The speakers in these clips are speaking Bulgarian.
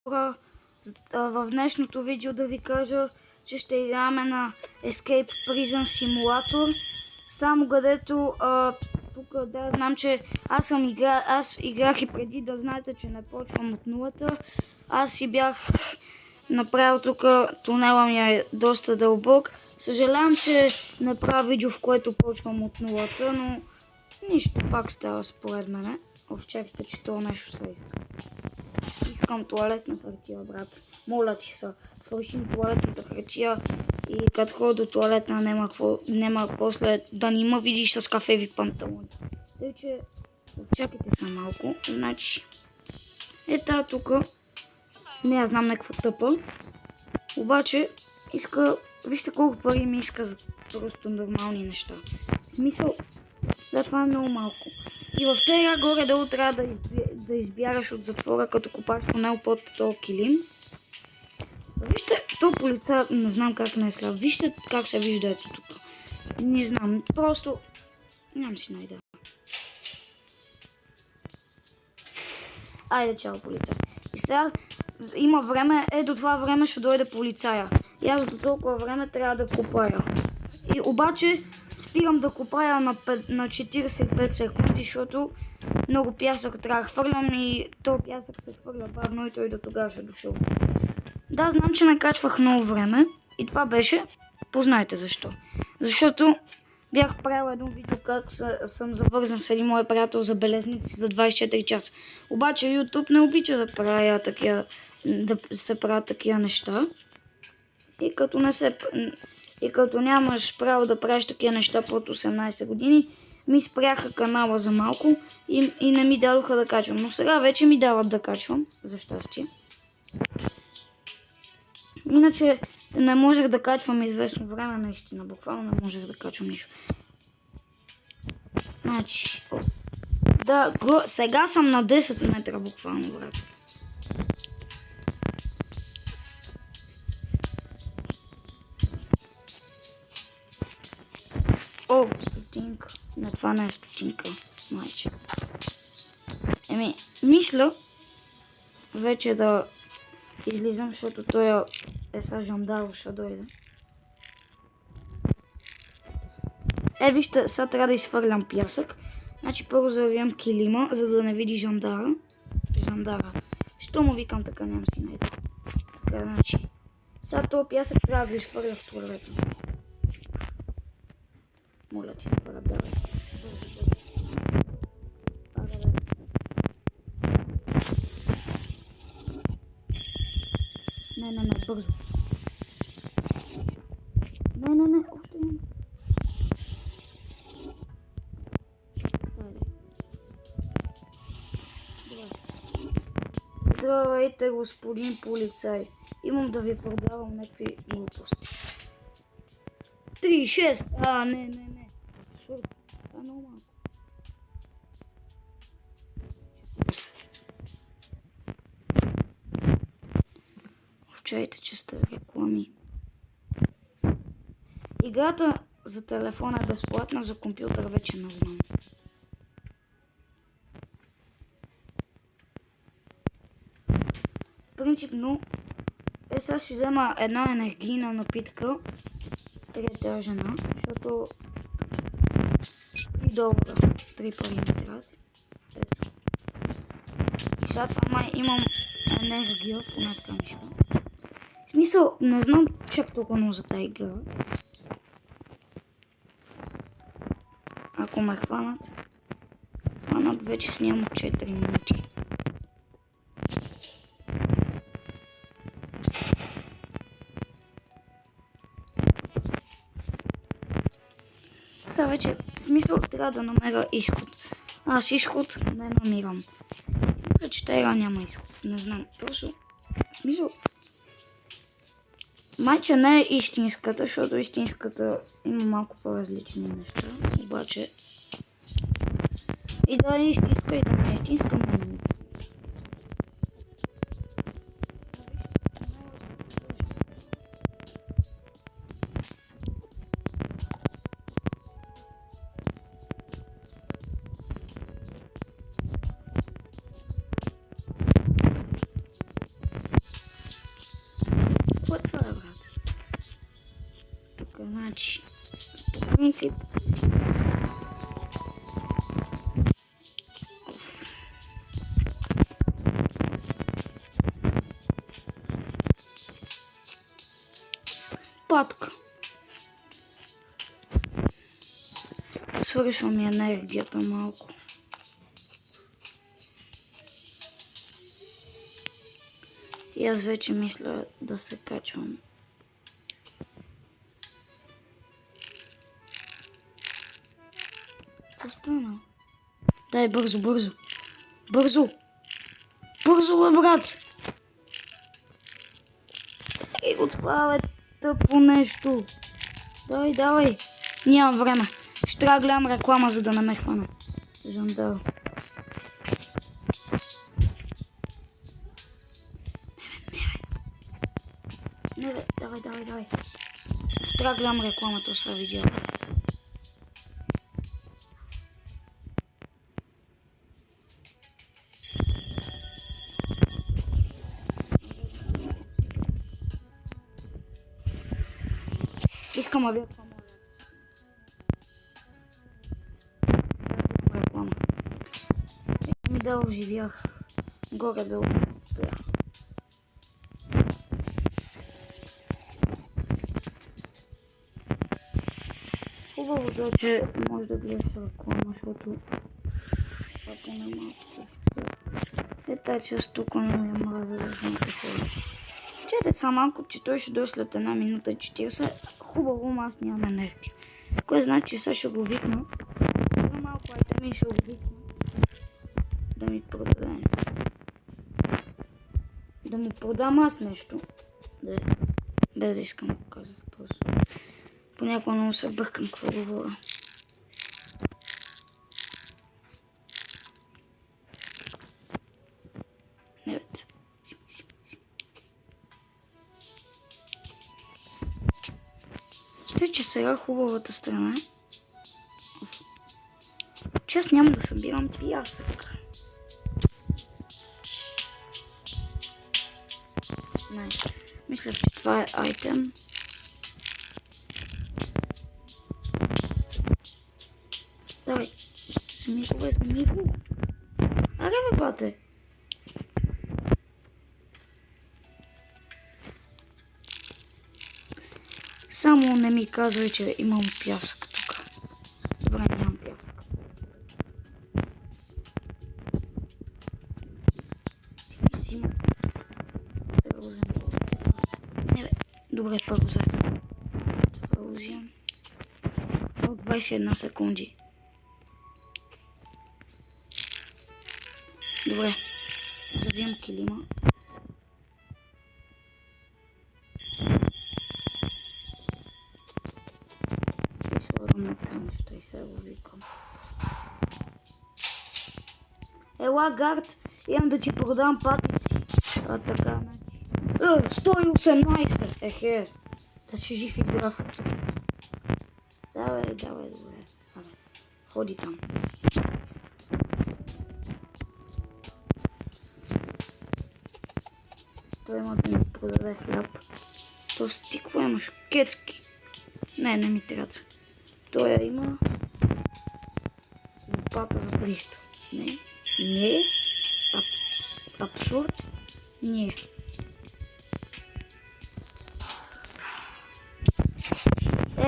В днешното видео да ви кажа, че ще играме на Escape Prison Simulator, само където тук знам, че аз играх и преди, да знаете, че не почвам от нулата. Аз си бях направил тук, тунела ми е доста дълбок. Съжалявам, че не правя видео, в което почвам от нулата, но нищо, пак става според мене. Чакайте, че това нещо се иска. Искам туалетна хартия, брат. Моля ти се, свършим туалетната хартия и като ходя до туалетна няма после да не ма видиш с кафеви панталони. Тъй че, чакайте се малко. Значи, ета тук. Не, аз знам някаква тъпа. Обаче, вижте колко пари ми иска за просто нормални неща. В смисъл, да, това е много малко. И в тега горе-долу трябва да избягаш от затвора, като копаш тунел под този килим. Вижте, то полица, не знам как не е сляп. Вижте как се вижда ето тук. Не знам, просто нямам си найда. Айде, чао, полицай. И сега има време, до това време ще дойде полицая. И аз до толкова време трябва да копая. И обаче спирам да копая на 45 секунди, защото много пясък трябва да хвърлям и този пясък се хвърля бавно и той до тогава ще дошъл. Да, знам, че накачвах много време и това беше, познайте защо. Защото бях правил едно видео как съм завързан с един мой приятел за белезници за 24 часа. Обаче YouTube не обича да се правят такива неща. И като нямаш право да правиш такива неща под 18 години, ми спряха канала за малко и не ми дадоха да качвам. Но сега вече ми дават да качвам, за щастие. Иначе не можех да качвам известно време, наистина. Буквално не можех да качвам нищо. Значи, да, сега съм на 10 метра буквално, брат. О, стотинка. Не, това не е стотинка, майче. Мисля вече да излизам, защото той са жандарм ще дойде. Вижте, сега трябва да изхвърлям пясък. Значи първо завивам килима, за да не види жандара. Що му викам така, нямам си найда. Така, значи. Сега този пясък трябва да го изхвърля в туалета. Моля ти, пара, давай. Не, бързо. Не, още не. Здравейте, господин полицай. Имам да ви продавам някакви глупости. 3,6. Не. Шурт. Това е много малко. Чайте, че сте реклами. Играта за телефона е безплатна, за компютър вече не знам. Принципно, сега ще взема една енергийна напитка, трета жена, защото 3 долара, 3 пари ми трябват. И сега това май имам енергия, поне така мисля. В смисъл, не знам чак толкова много за тази игра. Ако ме хванат, вече снимам 4 минути. Сега вече, в смисъл, трябва да намеря изход. Аз изход не намирам. Мисля, че тайга няма изход. Не знам, просто, в смисъл, майче не е истинската, защото истинската има малко по-различни неща. Обаче и да е истинска, и да не е истинска, не. Какво е това, брат? Тук, значи, по принцип... Патка. Свършва ми енергията малко. И аз вече мисля да се качвам. Какво стана? Дай бързо, бързо. Бързо! Бързо, бе, брат! И го това, бе, тъпо нещо. Давай, давай. Нямам време. Ще трябва да гледам реклама, за да не ме хване. Жандар. Не, бе, давай, давай, давай. Ще трябва да гледам рекламата, сега видео. Искам да видя това моля. Реклама. Ми да оживях. Горе-долу. Хубаво да, че може да гледаш реклама, защото това поне малко. Тази част тук не ми мраза да знам какво е. Чете са малко, че той ще дойде след 1 минута и 40. Хубаво, аз нямам енергия. Кое значи, че сега ще го викна. За малко айтеми ще го викна. Да ми продаде нещо. Да му продам аз нещо. Да, без да искам да го казах просто. Понякога много се бъркам какво говоря. Не бе, да. Тъй, че сега хубавата страна е, че аз няма да събирам пясък. Не, мислях, че това е айтем. Давай, вземи го. Аре, бе, бате. Само не ми казвай, че имам пясък тук. Добре, нямам пясък. Взима. Да го взема. Не бе, добре, първо взема. Това го взимам. От 21 секунди. Добре, завием килима. Слагаме там, ще се го викам. Ела, гард, имам да ти продам патици. Така, 118, ехе, да си жив и здрав. Давай, добре. Ходи там. Той има да ми продаде хляб. То ти какво имаш? Кецки. Не ми трябва. Той има лопата за 300. Не. Абсурд. Не.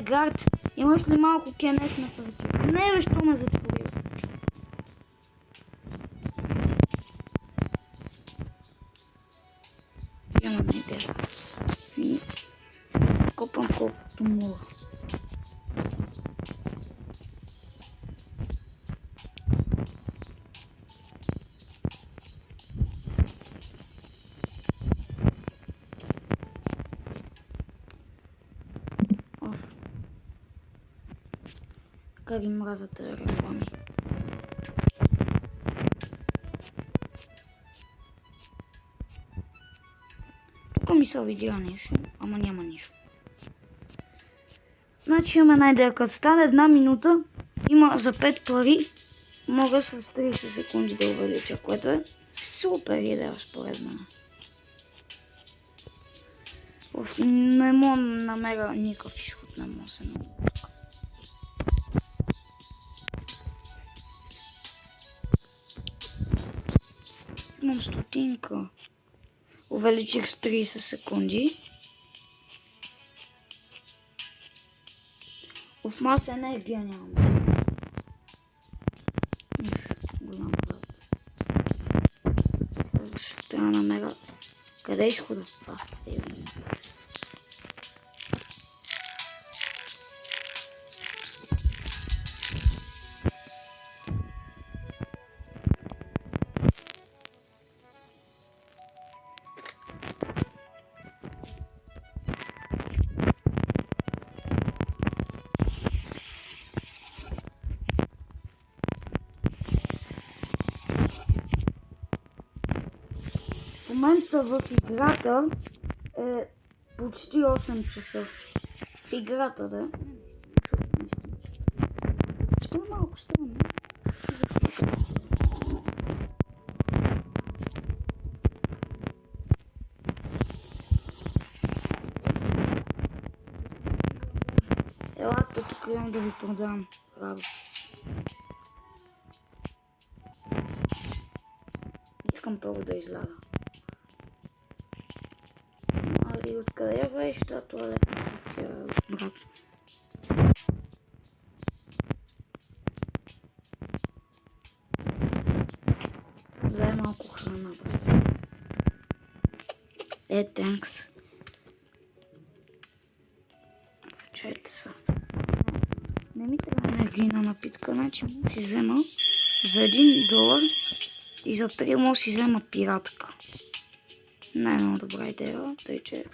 Гард, имаш ли малко кенеф на партия? Не бе, що ме затворил. Имаме идея. Копам колкото мога. Как ги мразя тези реклами. Тук ми се видя нещо, ама няма нищо. Значи имаме една идея, като стане 1 минута, има за 5 пари, мога с 30 секунди да увелича, което е супер идея според мен. Не мога да намеря никакъв изход, не мога да се науча. Имам стотинка. Увеличих с 30 секунди. В маса енергия нямам. Нищо, голям брат. Сега ще трябва да намеря. Къде е изхода? В момента в играта е почти 8 часа. В играта, да. Що е малко странно? Елате, тук имам да ви продам работа. Искам първо да изляза. Али откъде веш тази туалетна тя, брат? Дай малко храна, брат. Тенкс. Чайте се. Не ми трябва енергийна напитка, значи мога си взема за $1 и за 3 мога си взема пиратка. Не е много добра идея, тъй че...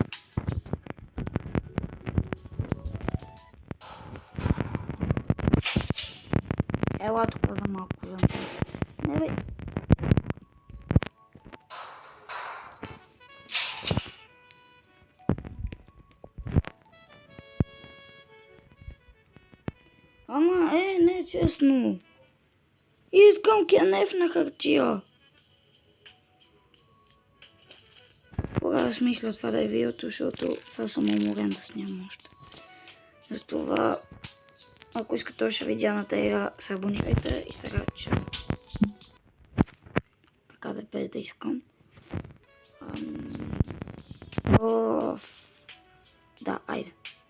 Ела тук за малко жампа. Не бе. Ама, не е честно. Искам кенеф на хартия. Кога да смисля това да е видеото, защото сега съм уморен да снимам още. Затова, ако искате още видеа на тази, се абонирайте и сега, че така да е без да искам.